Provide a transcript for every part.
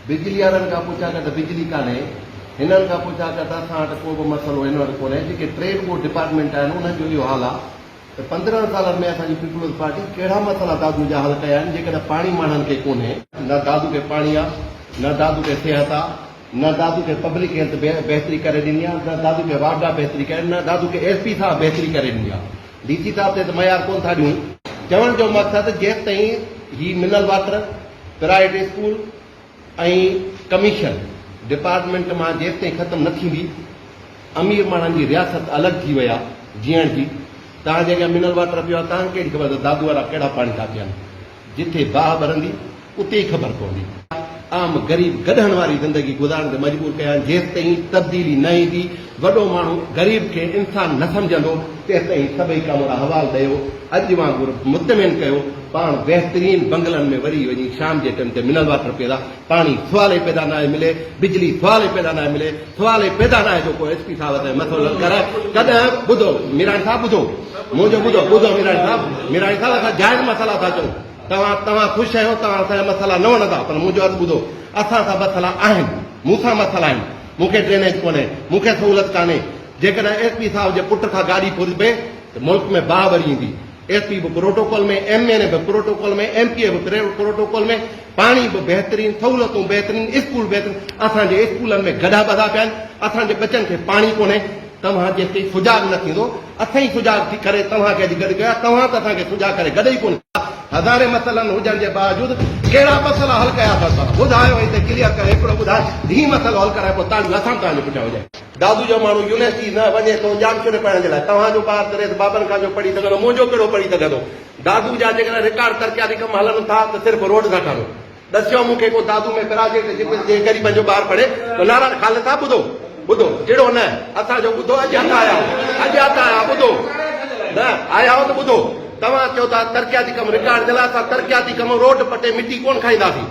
बिजली वारनि खां पुछा कर त बिजली कान्हे, हिननि खां पुछा कर त असां वटि को बि मसइलो हिन वटि कोन्हे। जेके टे डिपार्टमेंट आहिनि उन्हनि जो इहो हाल आहे त 15 सालनि में असांजी पीपुल्स पार्टी कहिड़ा मसइला दादू जा हल कया आहिनि। जेकॾहिं पाणी माण्हुनि खे कोन्हे, न दादू खे पाणी आहे, न दादू खे सिहत आहे, न दादू खे पब्लिक हेल्थ बहितरी करे ॾिनी आहे, न दादू खे वार्डा बहितरी करे, न दादू खे SP साहब बहितरी करे ॾिनी आहे। DC साहब ते त मयार कोन था ॾियूं। चवण जो मक़सदु जेसि ताईं ही मिनरल वाटर, प्राइवेट स्कूल ऐं कमीशन डिपार्टमेंट मां जेसि ताईं ख़तमु न थींदी, अमीर माण्हुनि जी रियासत अलॻि थी वई आहे जीअण जी। तव्हां जेके मिनरल वाटर पियो आहे, तव्हांखे कहिड़ी ख़बर त दादू वारा कहिड़ा पाणी था पीअनि। जिथे बाहि भरंदी उते ई ख़बर पवंदी। आम ग़रीब गॾहण वारी ज़िंदगी गुज़ारण ते मजबूर कया आहिनि। जेसि ताईं तब्दीली न ईंदी, वॾो माण्हू ग़रीब खे इंसान न सम्झंदो, तेसि ताईं सभई कम हवाल ॾियो। अॼु वांगुरु मुतमिन कयो, पाण बहितरीन बंगलनि में वरी वञी शाम जे टाइम ते मिनरल वाटर पीअंदा। पाणी सुवाले पैदा न आहे मिले, बिजली सुवाले पैदा न आहे मिले, सुवाले पैदा न आहे जो को SP साहब ते मसइलो करे। कॾहिं ॿुधो मीराणी साहब, ॿुधो मुंहिंजो, ॿुधो मीराणी साहब असां जाइज़ मसइला था चऊं। तव्हां ख़ुशि आहियो, तव्हां असांजा मसइला न वणंदा, पर मुंहिंजो अर्ज़ु ॿुधो, असां सां मसइला आहिनि, मूंसां मसइला आहिनि। मूंखे ड्रेनेज कोन्हे, मूंखे सहूलियत कान्हे। जेकॾहिं SP साहब जे पुट खां गाॾी फुरिबे त मुल्क में बाहि भरी ईंदी। SP बि प्रोटोकॉल में, MN बि प्रोटोकॉल में, MP बि प्रोटोकॉल में, पाणी बि बहितरीन, सहूलियतूं बहितरीन, स्कूल बहितरीन। असांजे स्कूलनि में गॾा ॿधा पिया आहिनि, असांजे बचनि खे पाणी कोन्हे। तव्हां जेसिताईं सुजाग न थींदो, असां ई सुजाग थी करे तव्हांखे अॼु गॾु कया। तव्हां त असांखे सुजाग करे गॾु ई कोन। हज़ारे मसइलनि हुजण जे बावजूद कहिड़ा मसइला हल कया अथव? ॿुधायो हिते क्लियर करे, हिकिड़ो ॿुधाए ही मसइलो हल कराए, पोइ तव्हांजो असां तव्हांजे पुठियां हुजे। दादू जो माण्हू यूनिवर्सिटी न वञे थो जामशुरे पढ़ण जे लाइ, तव्हांजो ॿार करे त बाबनि खां जो पढ़ी सघंदो, मुंहिंजो कहिड़ो पढ़ी सघंदो? दादू जा जेकॾहिं रिकॉर्ड तरक़ियाती कम हलनि था त सिर्फ़ु रोड सां ठहनि। दसियो मूंखे को दादू में प्रोजेक्ट जे ग़रीबनि जो ॿार पढ़े त नारायण खाल था ॿुधो जहिड़ो न असांजो ॿुधो। अॼु हथा आया, ॿुधो न आया हो त ॿुधो। तव्हां चओ था तरक़ियाती कम रिकॉर्ड जे लाइ, असां तरक़ियाती कम रोड पटे मिटी कोन खाईंदासीं।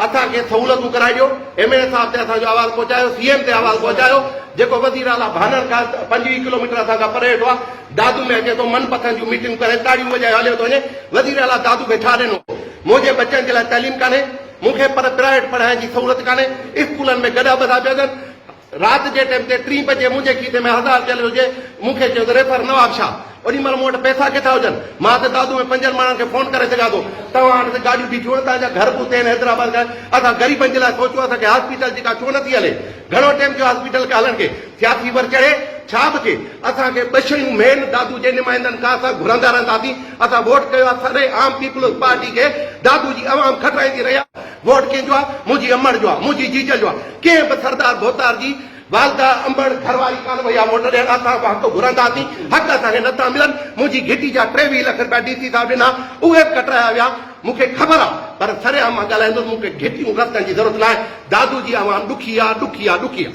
असांखे सहूलियतूं कराए ॾियो। MLA साहब ते असांजो आवाज़ पहुचायो, CM ते आवाज़ पहुचायो। जेको वज़ीर आला भानर खां 25 किलोमीटर असांखां परे वेठो आहे, दादू में अचे थो मनपसंद जूं मीटिंग करे, ताड़ियूं वॼाए हलियो थो वञे। वज़ीर आला दादू खे छा ॾिनो? मुंहिंजे बचनि जे लाइ तइलीम कान्हे, मूंखे पर प्राइवेट पढ़ाइण जी सहूलियत कान्हे। स्कूलनि में गॾा ॿधा पिया आहिनि। राति जे टाइम ते 3 बजे मुंहिंजे खीसे में 1000 चलियो हुजे, मूंखे चयो त रेफर नवाब शाह। ओॾी महिल मूं वटि पैसा किथां हुजनि? मां त दादू में 5 माण्हुनि खे फोन करे सघां थो। तव्हां वटि त गाॾियूं बीठियूं आहिनि, तव्हांजा घर बि हुते आहिनि हैदराबाद खां। असां ग़रीबनि जे लाइ सोचो, असांखे हॉस्पिटल जेका छो नथी हले? घणो टाइम थियो हॉस्पिटल खे हलण खे? सियासी वर चढ़े छा बि थिए, असांखे ॿ शयूं मेन दादू जे नुमाइंदनि खां असां घुरंदा रहंदासीं। असां वोट कयो आहे सॼे आम पीपुल्स पार्टी खे। दादू जी आवाम खटाईंदी रही आहे। वोट कंहिंजो आहे? मुंहिंजी अमड़ जो आहे, मुंहिंजी जीजल जो आहे। कंहिं बि सरदार भोतार जी वालदा अंबड़ घरवारी कान वई आहे वोट ॾियण। असां हक़ घुरंदासीं, हक़ असांखे नथा मिलनि। मुंहिंजी घिटी जा 23 लख रुपया DC साहब ॾिना, उहे बि कटाया विया। मूंखे ख़बर आहे, पर सरेआम मां ॻाल्हाईंदुसि, मूंखे घिटियूं रस्तनि जी ज़रूरत न आहे। दादू जी आवाम ॾुखी आहे, ॾुखी आहे, ॾुखी आहे।